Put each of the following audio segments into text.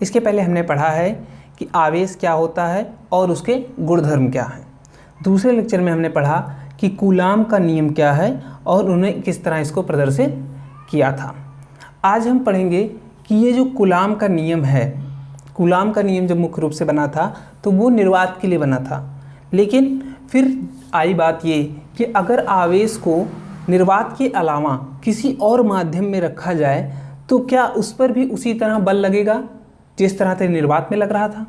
इसके पहले हमने पढ़ा है कि आवेश क्या होता है और उसके गुणधर्म क्या हैं। दूसरे लेक्चर में हमने पढ़ा कि कूलाम का नियम क्या है और उन्हें किस तरह इसको प्रदर्शित किया था। आज हम पढ़ेंगे कि ये जो कूलाम का नियम है, कूलाम का नियम जब मुख्य रूप से बना था तो वो निर्वात के लिए बना था, लेकिन फिर आई बात ये कि अगर आवेश को निर्वात के अलावा किसी और माध्यम में रखा जाए तो क्या उस पर भी उसी तरह बल लगेगा जिस तरह से निर्वात में लग रहा था।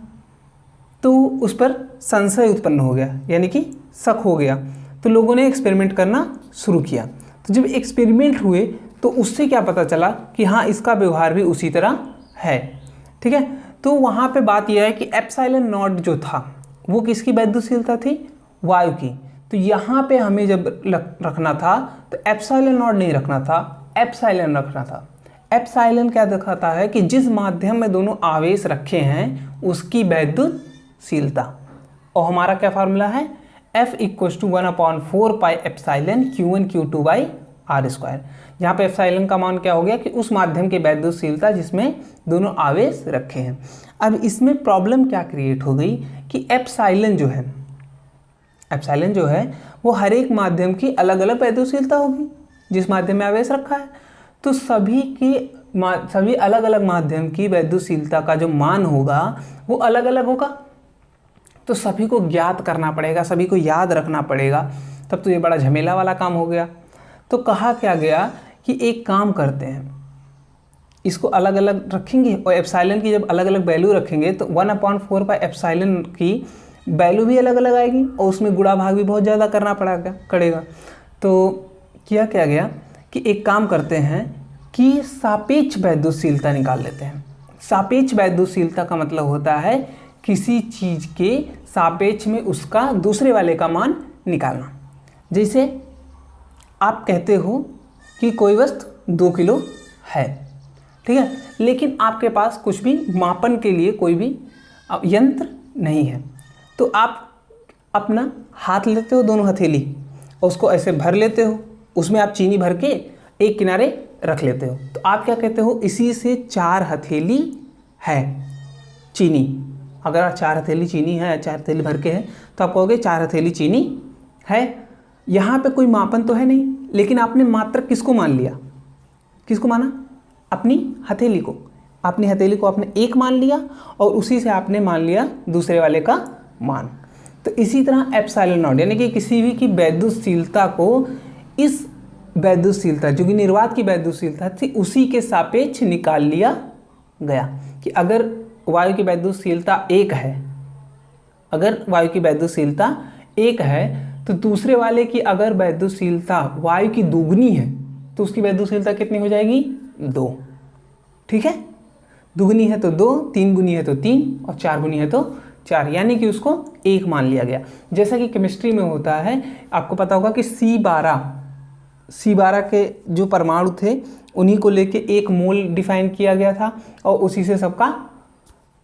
तो उस पर संशय उत्पन्न हो गया, यानी कि शक हो गया। तो लोगों ने एक्सपेरिमेंट करना शुरू किया। तो जब एक्सपेरिमेंट हुए तो उससे क्या पता चला कि हाँ, इसका व्यवहार भी उसी तरह है। ठीक है, तो वहाँ पे बात यह है कि एप्सिलॉन नॉट जो था वो किसकी वैद्युतशीलता थी? वायु की। तो यहाँ पे हमें जब रखना था तो एप्सिलॉन नॉट नहीं रखना था, एप्सिलॉन रखना था। एप्सिलॉन क्या दिखाता है कि जिस माध्यम में दोनों आवेश रखे हैं उसकी वैद्युतशीलता। और हमारा क्या फार्मूला है? F = 1/4 pi epsilon Q1 Q2 by R square. यहाँ पे एप्सिलॉन का मान क्या हो गया कि उस माध्यम की वैद्युतशीलता जिसमें दोनों आवेश रखे हैं। अब इसमें प्रॉब्लम क्या क्रिएट हो गई कि एप्सिलॉन जो है वो हर एक माध्यम की अलग अलग वैद्युतशीलता होगी जिस माध्यम में आवेश रखा है। तो सभी अलग अलग माध्यम की वैद्युतशीलता का जो मान होगा वो अलग अलग होगा। तो सभी को ज्ञात करना पड़ेगा, सभी को याद रखना पड़ेगा। तब तो ये बड़ा झमेला वाला काम हो गया। तो कहा क्या गया कि एक काम करते हैं, इसको अलग अलग रखेंगे और एप्सिलॉन की जब अलग अलग वैल्यू रखेंगे तो 1/4 पाई एप्सिलॉन की वैल्यू भी अलग अलग आएगी और उसमें गुणा भाग भी बहुत ज़्यादा करना पड़ेगा। तो किया क्या गया कि एक काम करते हैं कि सापेक्ष वैद्युतशीलता निकाल लेते हैं। सापेक्ष वैद्युतशीलता का मतलब होता है किसी चीज़ के सापेक्ष में उसका दूसरे वाले का मान निकालना। जैसे आप कहते हो कि कोई वस्तु 2 किलो है, ठीक है, लेकिन आपके पास कुछ भी मापन के लिए कोई भी यंत्र नहीं है। तो आप अपना हाथ लेते हो, दोनों हथेली, और उसको ऐसे भर लेते हो, उसमें आप चीनी भर के एक किनारे रख लेते हो। तो आप क्या कहते हो? इसी से 4 हथेली है चीनी। अगर 4 हथेली चीनी है, 4 हथेली भर के है, तो आप कहोगे 4 हथेली चीनी है। यहाँ पे कोई मापन तो है नहीं, लेकिन आपने मात्रक किसको मान लिया? किसको माना? अपनी हथेली को। अपनी हथेली को आपने 1 मान लिया और उसी से आपने मान लिया दूसरे वाले का मान। तो इसी तरह एप्सिलॉन नॉट यानी कि किसी भी की वैद्युतशीलता को इस वैद्युतशीलता जो कि निर्वात की वैद्युतशीलता थी उसी के सापेक्ष निकाल लिया गया कि अगर वायु की वैद्युतशीलता 1 है, अगर वायु की वैद्युतशीलता 1 है तो दूसरे वाले की अगर वैद्युतशीलता वायु की दुगनी है तो उसकी वैद्युतशीलता कितनी हो जाएगी? 2। ठीक है, दुगनी है तो 2, 3 गुनी है तो 3 और 4 गुनी है तो 4, यानी कि उसको 1 मान लिया गया। जैसा कि केमिस्ट्री में होता है, आपको पता होगा कि C12 के जो परमाणु थे उन्हीं को लेके 1 मोल डिफाइन किया गया था और उसी से सबका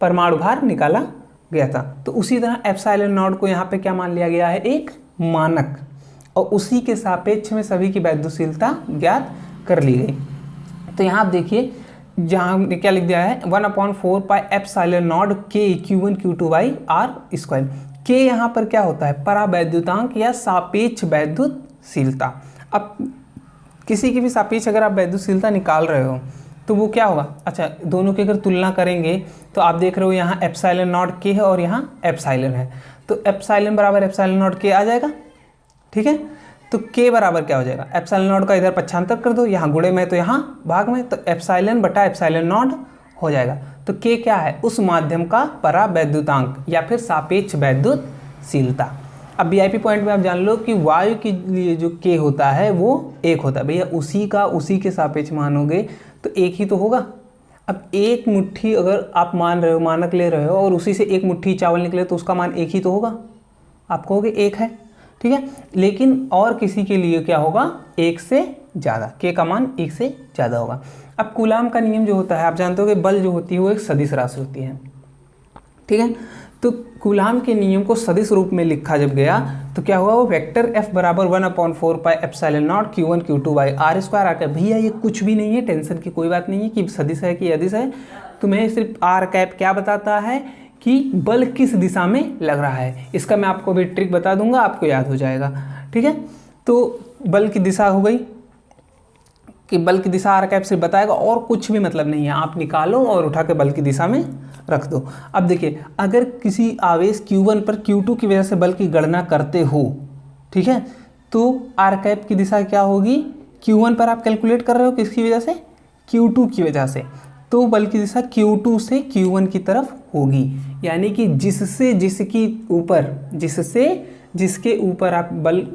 परमाणु भार निकाला गया था। तो उसी तरह एप्सिलॉन नॉट को यहाँ पे क्या मान लिया गया है? एक मानक, और उसी के सापेक्ष में सभी की वैद्युतशीलता ज्ञात कर ली गई। तो यहाँ आप देखिए, जहाँ हमने क्या लिख दिया है 1/4 pi epsilon not K Q1 Q2 by R square. K यहाँ पर क्या होता है? परावैद्युतांक या सापेक्ष वैद्युतशीलता। अब किसी की भी सापेक्ष अगर आप वैद्युतशीलता निकाल रहे हो तो वो क्या होगा? अच्छा, दोनों की अगर तुलना करेंगे तो आप देख रहे हो यहाँ एप्सिलॉन नॉट K है और यहाँ एप्सिलॉन है, तो एप्सिलॉन बराबर एप्सिलॉन नॉट K आ जाएगा। ठीक है, तो K बराबर क्या हो जाएगा? एप्सिलॉन नॉट का इधर पक्षांतर कर दो, यहाँ गुणे में तो यहाँ भाग में, तो एप्सिलॉन बटा एप्सिलॉन नॉट हो जाएगा। तो K क्या है? उस माध्यम का परावैद्युतांक या फिर सापेक्ष वैद्युतशीलता। अब VIP पॉइंट में आप जान लो कि वायु के लिए जो K होता है वो 1 होता है। भैया उसी के सापेक्ष मानोगे तो 1 ही तो होगा। अब 1 मुट्ठी अगर आप मान रहे हो, मानक ले रहे हो, और उसी से 1 मुट्ठी चावल निकले तो उसका मान 1 ही तो होगा। आप कहोगे 1 है, ठीक है, लेकिन और किसी के लिए क्या होगा? 1 से ज़्यादा, K का मान 1 से ज़्यादा होगा। अब कूलाम का नियम जो होता है, आप जानते हो कि बल जो होती है वो एक सदिश राशि होती है। ठीक है, तो कूलाम के नियम को सदिश रूप में लिखा जब गया तो क्या हुआ? वो वेक्टर F बराबर 1/4 pi epsilon not Q1 Q2 by R square आकर। भैया ये कुछ भी नहीं है, टेंशन की कोई बात नहीं है कि सदिश है कि अदिश है, तुम्हें सिर्फ आर कैप क्या बताता है कि बल किस दिशा में लग रहा है। इसका मैं आपको भी ट्रिक बता दूंगा, आपको याद हो जाएगा। ठीक है, तो बल की दिशा हो गई कि बल की दिशा आर कैप से बताएगा, और कुछ भी मतलब नहीं है। आप निकालो और उठा के बल की दिशा में रख दो। अब देखिए, अगर किसी आवेश Q1 पर Q2 की वजह से बल की गणना करते हो, ठीक है, तो आर कैप की दिशा क्या होगी? Q1 पर आप कैलकुलेट कर रहे हो किसकी वजह से? Q2 की वजह से, तो बल की दिशा Q2 से Q1 की तरफ होगी। यानी कि जिसके ऊपर आप बल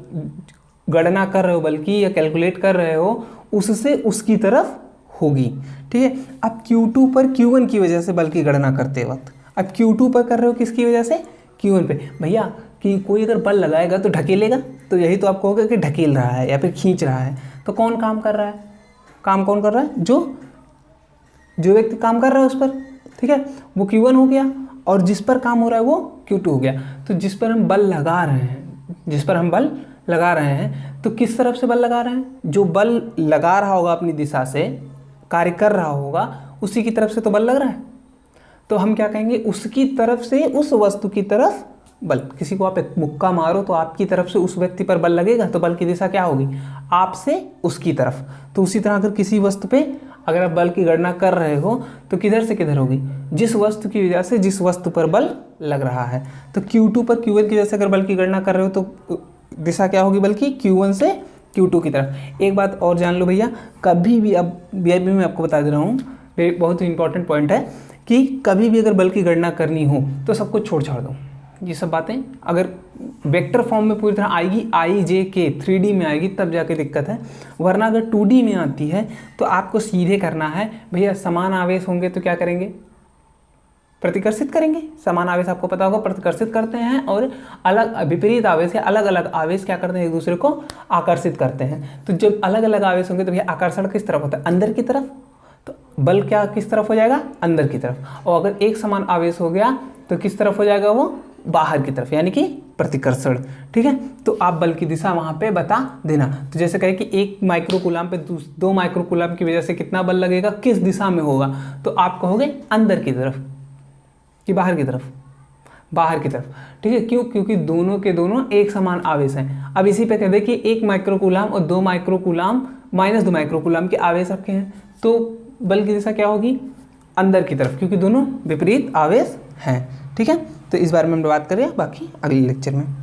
गणना कर रहे हो बल की, या कैलकुलेट कर रहे हो, उससे उसकी तरफ होगी। ठीक है, अब Q2 पर Q1 की वजह से बल की गणना करते वक्त, अब Q2 पर कर रहे हो किसकी वजह से? Q1 पे। भैया कि कोई अगर बल लगाएगा तो ढकेलेगा, तो यही तो आप कहोगे कि ढकेल रहा है या फिर खींच रहा है। तो कौन काम कर रहा है? काम कौन कर रहा है? जो व्यक्ति काम कर रहा है उस पर। ठीक है, वो Q1 हो गया, और जिस पर काम हो रहा है वो Q2 हो गया। तो जिस पर हम बल लगा रहे हैं, तो किस तरफ से बल लगा रहे हैं? जो बल लगा रहा होगा अपनी दिशा से, कार्य कर रहा होगा, उसी की तरफ से तो बल लग रहा है। तो हम क्या कहेंगे? उसकी तरफ से उस वस्तु की तरफ बल। किसी को आप एक मुक्का मारो तो आपकी तरफ से उस व्यक्ति पर बल लगेगा, तो बल की दिशा क्या होगी? आपसे उसकी तरफ। तो उसी तरह अगर किसी वस्तु पे अगर आप बल की गणना कर रहे हो तो किधर से किधर होगी? जिस वस्तु की वजह से जिस वस्तु पर बल लग रहा है। तो Q2 पर Q1 की वजह से अगर बल की गणना कर रहे हो तो दिशा क्या होगी बल की? Q1 से Q2 की तरफ। एक बात और जान लो भैया, कभी भी, अब VIB में आपको बता दे रहा हूँ, बहुत ही इंपॉर्टेंट पॉइंट है कि कभी भी अगर बल की गणना करनी हो तो सब कुछ छोड़ दो। ये सब बातें अगर वेक्टर फॉर्म में पूरी तरह आएगी, IJK 3D में आएगी तब जाके दिक्कत है, वरना अगर 2D में आती है तो आपको सीधे करना है। भैया समान आवेश होंगे तो क्या करेंगे? प्रतिकर्षित करेंगे। समान आवेश आपको पता होगा प्रतिकर्षित करते हैं, और अलग विपरीत आवेश या अलग अलग आवेश क्या करते हैं? एक दूसरे को आकर्षित करते हैं। तो जब अलग अलग आवेश होंगे तो भैया आकर्षण किस तरफ होता है? अंदर की तरफ। तो बल क्या किस तरफ हो जाएगा? अंदर की तरफ। और अगर एक समान आवेश हो गया तो किस तरफ हो जाएगा वो? बाहर की तरफ, यानी कि प्रतिकर्षण। ठीक है, तो आप बल की दिशा वहां पे बता देना। तो जैसे कहे कि 1 माइक्रोकूलम पे 2 माइक्रोकूलम की वजह से कितना बल लगेगा, किस दिशा में होगा, तो आप कहोगे अंदर की तरफ कि बाहर की तरफ? बाहर की तरफ। ठीक है, क्यों? क्योंकि दोनों के दोनों एक समान आवेश हैं। अब इसी पे कह दे कि 1 माइक्रोकूलम और 2 माइक्रोकूलम -2 माइक्रोकूलम के आवेश रखे हैं, तो बल की दिशा क्या होगी? अंदर की तरफ, क्योंकि दोनों विपरीत आवेश हैं। ठीक है, तो इस बारे में हम बात करें बाकी अगले लेक्चर में।